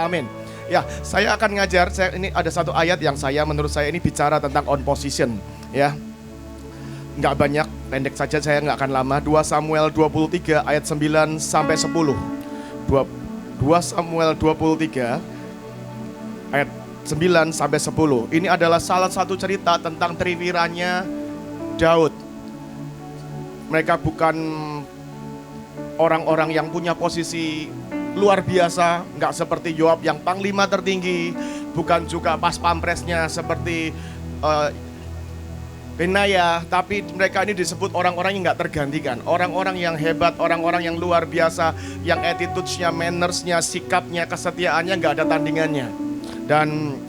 Amin. Ya, saya akan ngajar. Ini ada satu ayat yang menurut saya ini bicara tentang on position. Ya, nggak banyak, pendek saja, saya nggak akan lama. 2 Samuel 23 ayat 9 sampai 10. 2 Samuel 23 ayat 9 sampai 10. Ini adalah salah satu cerita tentang triwiranya Daud. Mereka bukan orang-orang yang punya posisi luar biasa, nggak seperti Yoab yang panglima tertinggi, bukan juga pas pampresnya seperti Benaya, tapi mereka ini disebut orang-orang yang nggak tergantikan, orang-orang yang hebat, orang-orang yang luar biasa, yang attitude-nya, manners-nya, sikapnya, kesetiaannya nggak ada tandingannya. Dan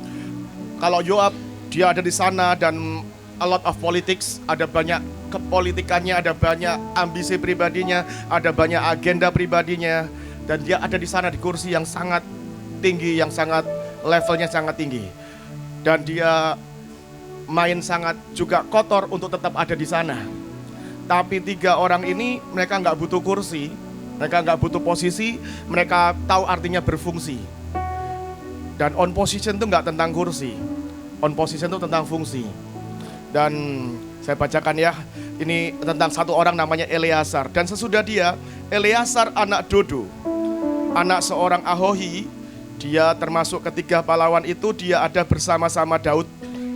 kalau Yoab, dia ada di sana dan a lot of politics, ada banyak kepolitikannya, ada banyak ambisi pribadinya, ada banyak agenda pribadinya, dan dia ada di sana di kursi yang sangat tinggi, yang sangat levelnya sangat tinggi, dan dia main sangat juga kotor untuk tetap ada di sana. Tapi 3 orang ini mereka nggak butuh kursi, mereka nggak butuh posisi, mereka tahu artinya berfungsi. Dan on position itu nggak tentang kursi, on position itu tentang fungsi. Dan saya bacakan ya, ini tentang satu orang namanya Eleazar. Dan sesudah dia, Eleazar anak Dodo, anak seorang Ahohi, dia termasuk ketiga pahlawan itu, dia ada bersama-sama Daud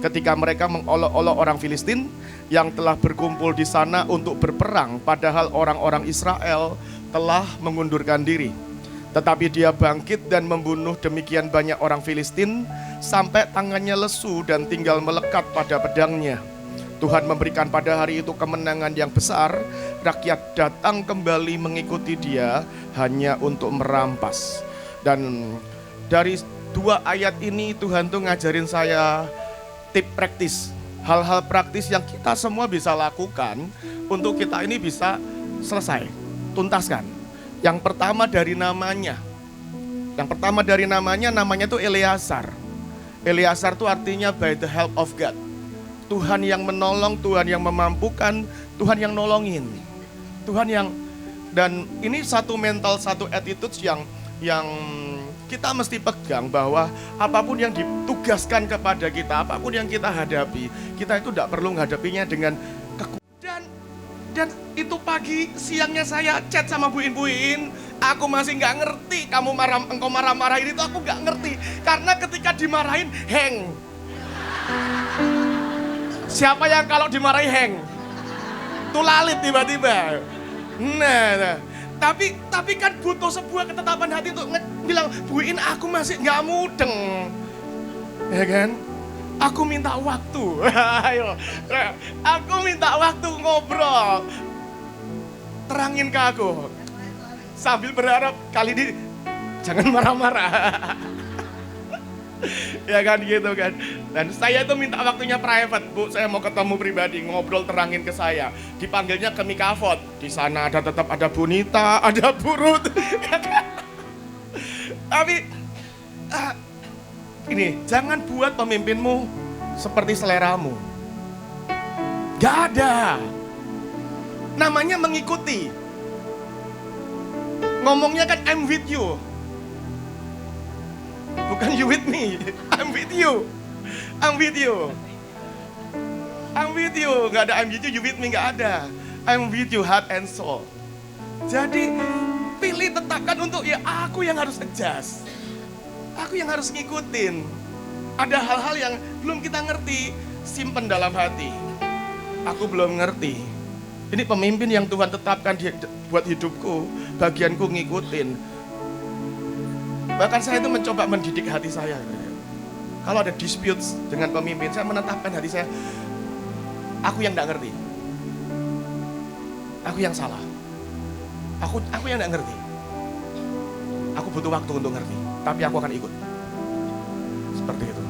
ketika mereka mengolok-olok orang Filistin yang telah berkumpul di sana untuk berperang, padahal orang-orang Israel telah mengundurkan diri. Tetapi dia bangkit dan membunuh demikian banyak orang Filistin sampai tangannya lesu dan tinggal melekat pada pedangnya. Tuhan memberikan pada hari itu kemenangan yang besar. Rakyat datang kembali mengikuti dia hanya untuk merampas. Dan dari 2 ayat ini Tuhan tuh ngajarin saya tip praktis, hal-hal praktis yang kita semua bisa lakukan untuk kita ini bisa selesai, tuntaskan. Yang pertama dari namanya. Namanya tuh Eleazar. Eleazar tuh artinya by the help of God. Tuhan yang menolong, Tuhan yang memampukan, Tuhan yang nolongin. Dan ini satu mental, satu attitude yang kita mesti pegang, bahwa apapun yang ditugaskan kepada kita, apapun yang kita hadapi, kita itu tidak perlu menghadapinya dengan kekuatan. Dan itu pagi, siangnya saya chat sama Buin, aku masih nggak ngerti engkau marah-marahin itu, aku nggak ngerti. Karena ketika dimarahin, hang. Siapa yang kalau dimarahi hang? Tulalit tiba-tiba. Nah. Tapi kan butuh sebuah ketetapan hati untuk bilang, Buin, aku masih nggak mudeng, ya kan? Aku minta waktu, ayo, aku minta waktu ngobrol, terangin ke aku, sambil berharap kali ini jangan marah-marah, ya kan gitu kan. Dan saya itu minta waktunya private, Bu, saya mau ketemu pribadi, ngobrol, terangin ke saya. Dipanggilnya ke Mikafot, di sana tetap ada Bunita, ada Burut. Tapi ini, jangan buat pemimpinmu seperti seleramu. Gak ada. Namanya mengikuti. Ngomongnya kan I'm with you. Bukan you with me, I'm with you. I'm with you. Gak ada I'm with you with me, gak ada. I'm with you heart and soul. Jadi pilih, tetapkan untuk ya aku yang harus adjust. Aku yang harus ngikutin. Ada hal-hal yang belum kita ngerti, simpen dalam hati. Aku belum ngerti. Ini pemimpin yang Tuhan tetapkan buat hidupku, bagianku ngikutin. Bahkan saya itu mencoba mendidik hati saya. Kalau ada disputes dengan pemimpin, saya menetapkan hati saya, aku yang gak ngerti. Aku yang salah. Aku yang gak ngerti. Aku butuh waktu untuk ngerti, tapi aku akan ikut. Seperti itu.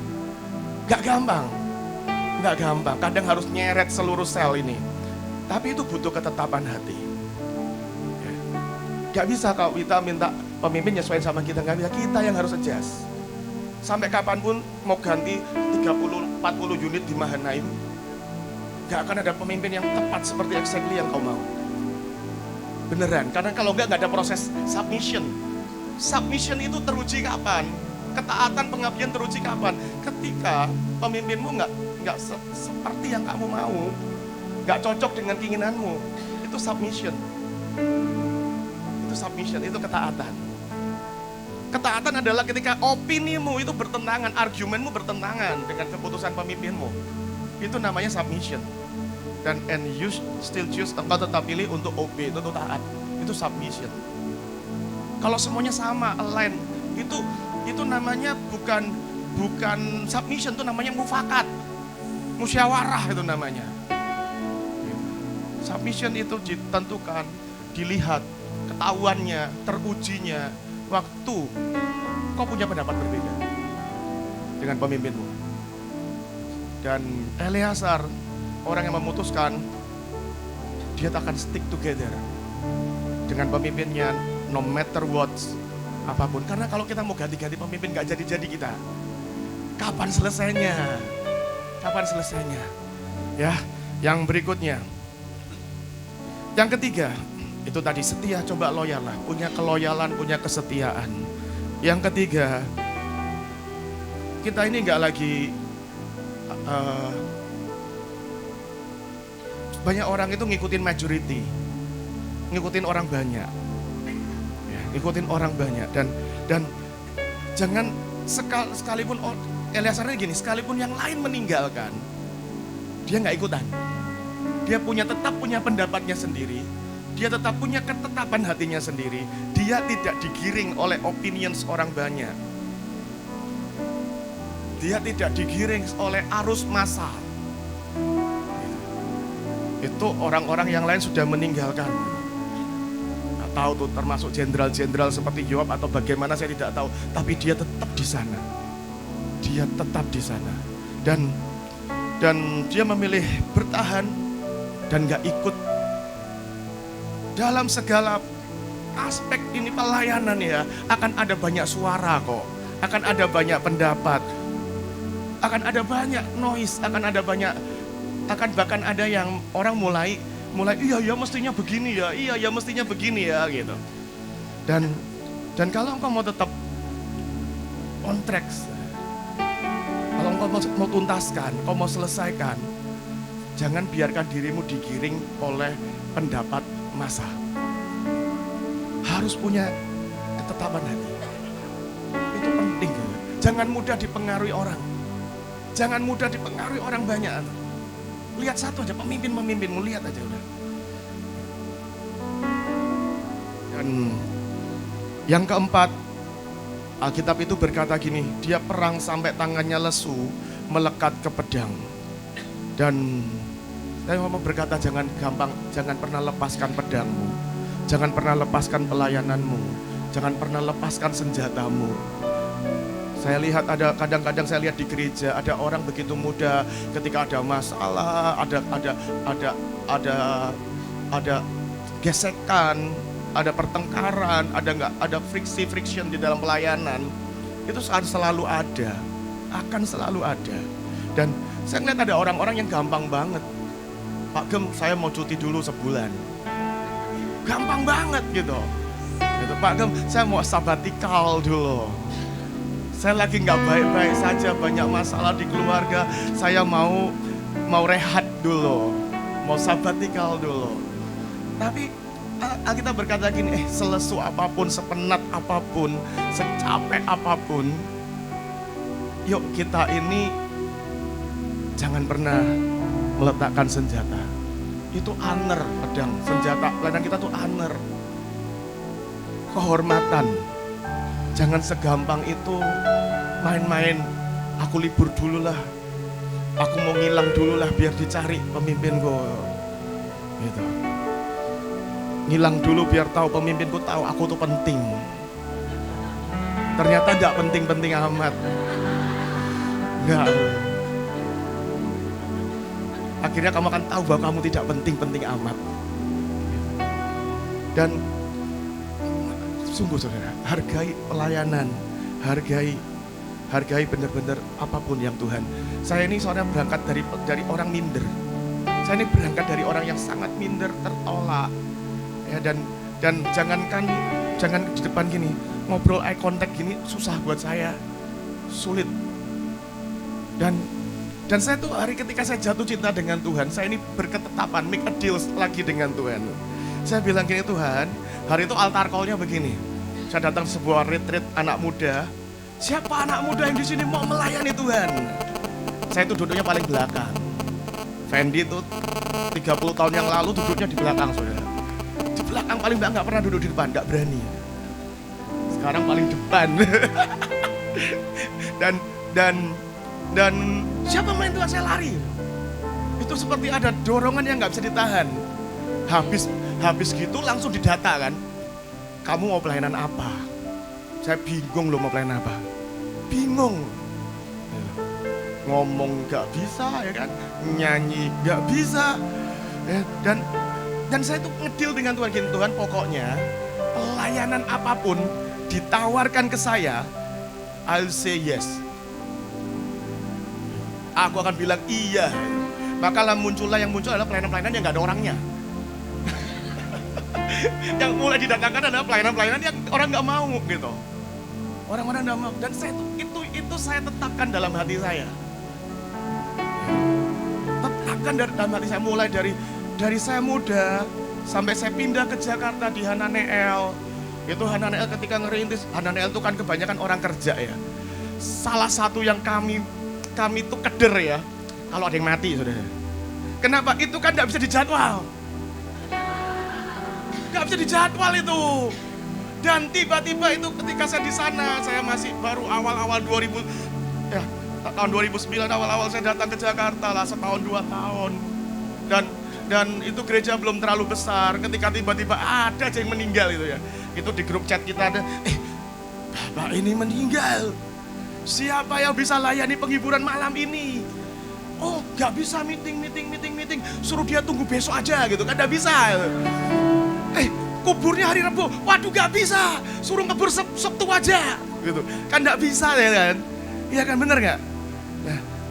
Gak gampang. Kadang harus nyeret seluruh sel ini. Tapi itu butuh ketetapan hati. Gak bisa kalau kita minta pemimpin nyesuaiin sama kita, gak bisa. Kita yang harus adjust. Sampai kapanpun mau ganti 30-40 unit di Mahanaim, gak akan ada pemimpin yang tepat seperti exactly yang kau mau. Beneran, karena kalau enggak ada proses submission. Submission itu teruji kapan? Ketaatan pengabdian teruji kapan? Ketika pemimpinmu nggak seperti yang kamu mau, nggak cocok dengan keinginanmu. Itu submission. Itu submission, itu ketaatan. Ketaatan adalah ketika opinimu itu bertentangan, argumenmu bertentangan dengan keputusan pemimpinmu. Itu namanya submission. And you still choose, engkau tetap pilih untuk obey, itu taat. Itu submission. Kalau semuanya sama, align, itu namanya bukan submission, itu namanya mufakat. Musyawarah itu namanya. Submission itu ditentukan, dilihat, ketahuannya, terujinya, waktu kau punya pendapat berbeda dengan pemimpinmu. Dan Eleazar, orang yang memutuskan, dia akan stick together dengan pemimpinnya, no matter what, apapun. Karena kalau kita mau ganti-ganti pemimpin, gak jadi-jadi kita. Kapan selesainya? Kapan selesainya? Ya, yang berikutnya. Yang ketiga, itu tadi setia, coba loyal lah. Punya keloyalan, punya kesetiaan. Yang ketiga, kita ini gak lagi banyak orang itu ngikutin majority, ngikutin orang banyak, ya, ngikutin orang banyak dan jangan sekalipun Eleazar ini gini, sekalipun yang lain meninggalkan, dia nggak ikutan, dia tetap punya pendapatnya sendiri, dia tetap punya ketetapan hatinya sendiri, dia tidak digiring oleh opinions orang banyak, dia tidak digiring oleh arus massa. Itu orang-orang yang lain sudah meninggalkan. Nggak tahu tuh, termasuk jenderal-jenderal seperti Yoab atau bagaimana, saya tidak tahu. Tapi dia tetap di sana. Dia tetap di sana. Dan dia memilih bertahan dan gak ikut dalam segala aspek ini pelayanan ya. Akan ada banyak suara kok. Akan ada banyak pendapat. Akan ada banyak noise. Akan bahkan ada yang orang mulai iya mestinya begini ya, iya mestinya begini ya gitu. Dan kalau engkau mau tetap on track, kalau engkau mau tuntaskan, engkau mau selesaikan, jangan biarkan dirimu digiring oleh pendapat massa. Harus punya ketetapan hati. Itu penting. Jangan mudah dipengaruhi orang. Jangan mudah dipengaruhi orang banyak. Lihat satu aja, pemimpinmu, lihat aja udah. Dan yang keempat, Alkitab itu berkata gini, dia perang sampai tangannya lesu, melekat ke pedang. Dan saya mau berkata jangan pernah lepaskan pedangmu. Jangan pernah lepaskan pelayananmu. Jangan pernah lepaskan senjatamu. Saya lihat kadang-kadang saya lihat di gereja ada orang begitu mudah ketika ada masalah, ada gesekan, ada pertengkaran, ada friction di dalam pelayanan. Itu selalu ada, akan selalu ada. Dan saya lihat ada orang-orang yang gampang banget. Pak Gem, saya mau cuti dulu sebulan. Gampang banget gitu. Pak Gem, saya mau sabatikal dulu. Saya lagi nggak baik-baik saja, banyak masalah di keluarga. Saya mau rehat dulu, mau sabatikal dulu. Tapi kita berkata gini, selesu apapun, sepenat apapun, secapek apapun, yuk kita ini jangan pernah meletakkan senjata. Itu honor, pedang, senjata, pelayanan kita tuh honor, kehormatan. Jangan segampang itu main-main, aku libur dulu lah, aku mau ngilang dulu lah biar dicari pemimpinku gitu. Ngilang dulu biar tahu pemimpinku tahu aku tuh penting. Ternyata gak penting-penting amat. Gak. Akhirnya kamu akan tahu bahwa kamu tidak penting-penting amat. Dan sungguh saudara, hargai pelayanan, hargai benar-benar apapun yang Tuhan. Saya ini saudara berangkat dari orang minder. Saya ini berangkat dari orang yang sangat minder, tertolak. Ya, dan jangan di depan gini, ngobrol eye contact gini susah buat saya. sulit. Dan saya tuh hari ketika saya jatuh cinta dengan Tuhan, saya ini berketetapan, make a deal lagi dengan Tuhan. Saya bilang gini, Tuhan, hari itu altar call-nya begini. Saya datang ke sebuah retreat anak muda. Siapa anak muda yang di sini mau melayani Tuhan? Saya itu duduknya paling belakang. Fendi itu 30 tahun yang lalu duduknya di belakang, saudara. Di belakang paling nggak pernah duduk di depan, nggak berani. Sekarang paling depan. dan siapa main Tuhan, saya lari. Itu seperti ada dorongan yang nggak bisa ditahan. Habis gitu langsung didata kan. Kamu mau pelayanan apa? Saya bingung loh mau pelayanan apa. Bingung. Ngomong gak bisa ya kan, nyanyi gak bisa ya, dan saya tuh ngedil dengan Tuhan gini, Tuhan pokoknya pelayanan apapun ditawarkan ke saya, I'll say yes. Aku akan bilang iya. Maka muncullah yang muncul adalah pelayanan-pelayanan yang gak ada orangnya. Yang mulai didatangkan adalah pelayanan-pelayanan yang orang gak mau gitu. Orang-orang gak mau. Dan saya itu saya tetapkan dalam hati saya. Tetapkan dalam hati saya, mulai dari saya muda sampai saya pindah ke Jakarta di Hananeel. Itu Hananeel ketika ngerintis, Hananeel itu kan kebanyakan orang kerja ya. Salah satu yang kami itu keder ya, kalau ada yang mati saudara. Kenapa? Itu kan gak bisa dijadwal. Gak bisa dijadwal itu. Dan tiba-tiba itu ketika saya di sana, saya masih baru awal-awal 2000 ya, tahun 2009 awal-awal saya datang ke Jakarta lah, setahun 2 tahun. Dan itu gereja belum terlalu besar. Ketika tiba-tiba ada aja yang meninggal itu ya. Itu di grup chat kita ada, Bapak ini meninggal. Siapa yang bisa layani penghiburan malam ini? Oh, gak bisa meeting. Suruh dia tunggu besok aja gitu kan, gak bisa. Kuburnya hari Rabu, waduh gak bisa, suruh ngebur Sabtu aja gitu. Kan gak bisa ya kan. Iya kan, bener gak?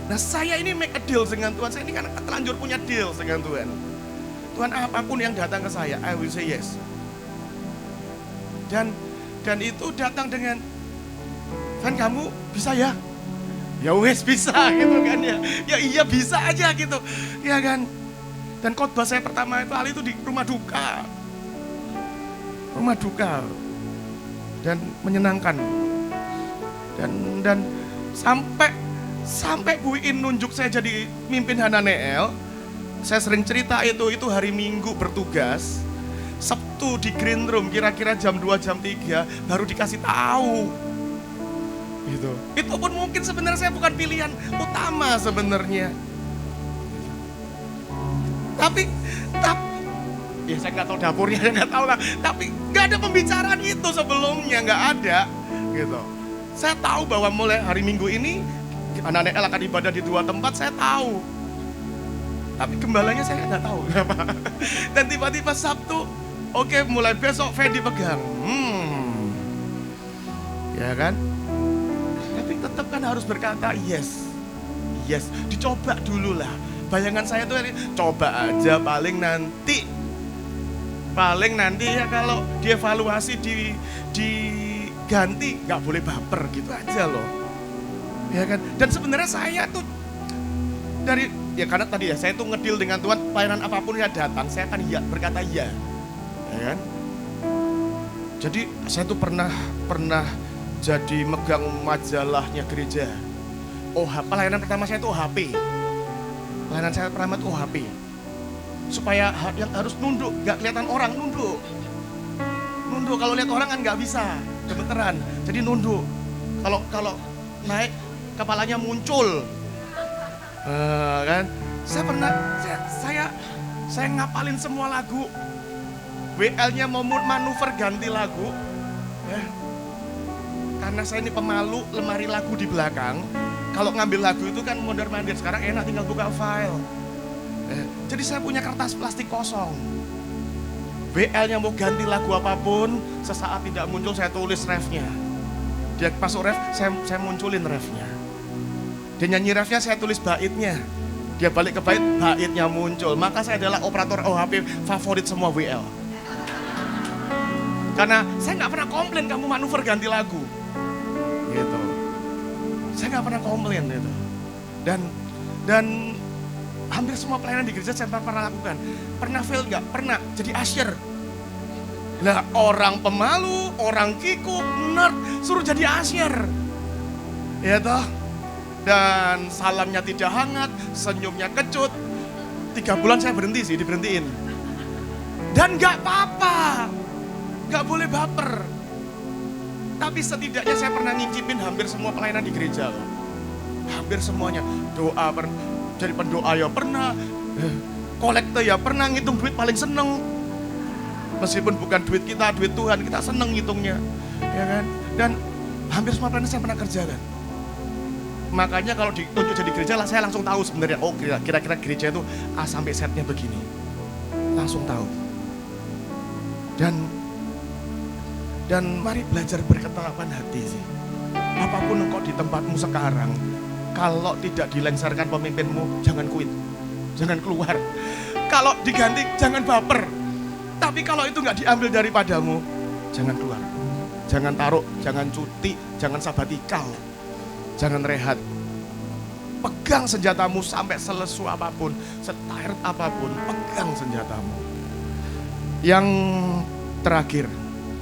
Nah saya ini make a deal dengan Tuhan. Saya ini kan terlanjur punya deal dengan Tuhan. Tuhan apapun yang datang ke saya, I will say yes. Dan itu datang dengan, kan kamu bisa ya? Ya wes bisa gitu kan ya. Ya iya bisa aja gitu. Ya kan. Dan khotbah saya pertama kali itu di rumah duka. Rumah duka. Dan menyenangkan. Dan sampai Bu In nunjuk saya jadi mimpin Hananeel. Saya sering cerita itu hari Minggu bertugas. Sabtu di green room kira-kira jam 2 jam 3 baru dikasih tahu. Gitu. Itu pun mungkin sebenarnya saya bukan pilihan utama sebenarnya. Tapi ya saya nggak tahu dapurnya, nggak tahu lah. Tapi nggak ada pembicaraan itu sebelumnya, nggak ada. Gitu. Saya tahu bahwa mulai hari Minggu ini Hananeel akan ibadah di 2 tempat, saya tahu. Tapi gembalanya saya nggak tahu kenapa. Dan tiba-tiba Sabtu, oke, mulai besok Fendi pegang. Ya kan? Tetap kan harus berkata yes. Dicoba dulu lah. Bayangan saya tuh coba aja, paling nanti ya kalau dievaluasi diganti, nggak boleh baper gitu aja loh. Ya kan? Dan sebenarnya saya tuh karena tadi ya saya tuh ngedil dengan Tuhan, pelayanan apapun yang datang saya akan berkata ya. Ya kan? Jadi saya tuh pernah jadi megang majalahnya gereja. Pelayanan pertama saya itu OHP. Pelayanan saya pertama itu OHP. Supaya yang harus nunduk, gak kelihatan orang, nunduk. Kalau lihat orang kan gak bisa, gemeteran. Jadi nunduk. Kalau naik kepalanya muncul. Kan? Saya ngapalin semua lagu. WL-nya mau manuver ganti lagu. Ya. Karena saya ini pemalu, lemari lagu di belakang. Kalau ngambil lagu itu kan mondar-mandir. Sekarang enak tinggal buka file. Jadi saya punya kertas plastik kosong. WL-nya mau ganti lagu apapun, sesaat tidak muncul saya tulis refnya. Dia masuk ref, saya munculin refnya. Dia nyanyi refnya, saya tulis baitnya. Dia balik ke baitnya muncul. Maka saya adalah operator OHP favorit semua WL. Karena saya nggak pernah komplain kamu manuver ganti lagu. Gitu. Saya nggak pernah komplain itu. Dan hampir semua pelayanan di gereja saya pernah lakukan. Pernah fail nggak? Pernah. Jadi usher. Nah, orang pemalu, orang kikuk, nerd, suruh jadi usher. Ya toh? Dan salamnya tidak hangat, senyumnya kecut. 3 bulan saya berhenti sih, diberhentiin. Dan nggak apa-apa. Nggak boleh baper. Tapi setidaknya saya pernah ngicipin hampir semua pelayanan di gereja loh. Hampir semuanya. Doa, jadi pendoa ya pernah. Kolekte ya pernah, ngitung duit paling seneng. Meskipun bukan duit kita, duit Tuhan, kita seneng ngitungnya. Ya kan? Dan hampir semua pelayanan saya pernah kerjakan. Makanya kalau ditunjuk jadi gereja lah, saya langsung tahu sebenarnya. Oh, kira-kira gereja itu A sampai Z-nya begini. Langsung tahu. Dan mari belajar berketelapan hati sih. Apapun engkau di tempatmu sekarang, kalau tidak dilengsarkan pemimpinmu, jangan quit. Jangan keluar. Kalau diganti, jangan baper. Tapi kalau itu nggak diambil daripadamu, jangan keluar. Jangan taruh, jangan cuti, jangan sabatikal. Jangan rehat. Pegang senjatamu sampai selesu apapun, setired apapun, pegang senjatamu. Yang terakhir,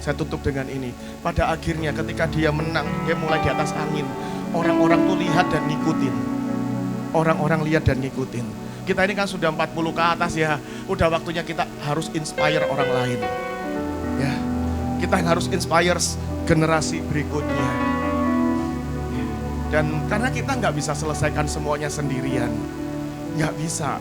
saya tutup dengan ini. Pada akhirnya ketika dia menang, dia mulai di atas angin. Orang-orang tuh lihat dan ngikutin. Orang-orang lihat dan ngikutin. Kita ini kan sudah 40 ke atas ya. Udah waktunya kita harus inspire orang lain. Ya, kita harus inspire generasi berikutnya. Dan karena kita nggak bisa selesaikan semuanya sendirian. Nggak bisa.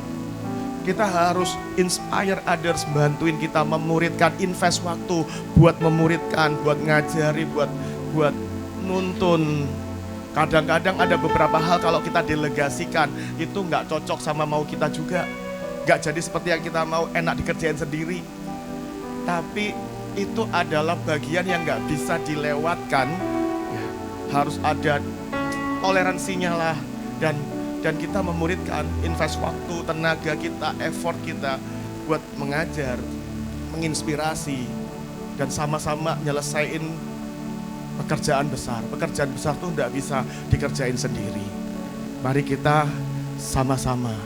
Kita harus inspire others, bantuin kita memuridkan, invest waktu buat memuridkan, buat ngajari, buat nuntun. Kadang-kadang ada beberapa hal kalau kita delegasikan, itu nggak cocok sama mau kita juga. Nggak jadi seperti yang kita mau, enak dikerjain sendiri. Tapi itu adalah bagian yang nggak bisa dilewatkan. Ya, harus ada toleransinya lah. Dan kita memuridkan, invest waktu, tenaga kita, effort kita buat mengajar, menginspirasi, dan sama-sama nyelesain pekerjaan besar. Pekerjaan besar tuh enggak bisa dikerjain sendiri. Mari kita sama-sama.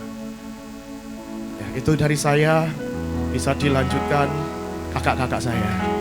Ya, itu dari saya, bisa dilanjutkan kakak-kakak saya.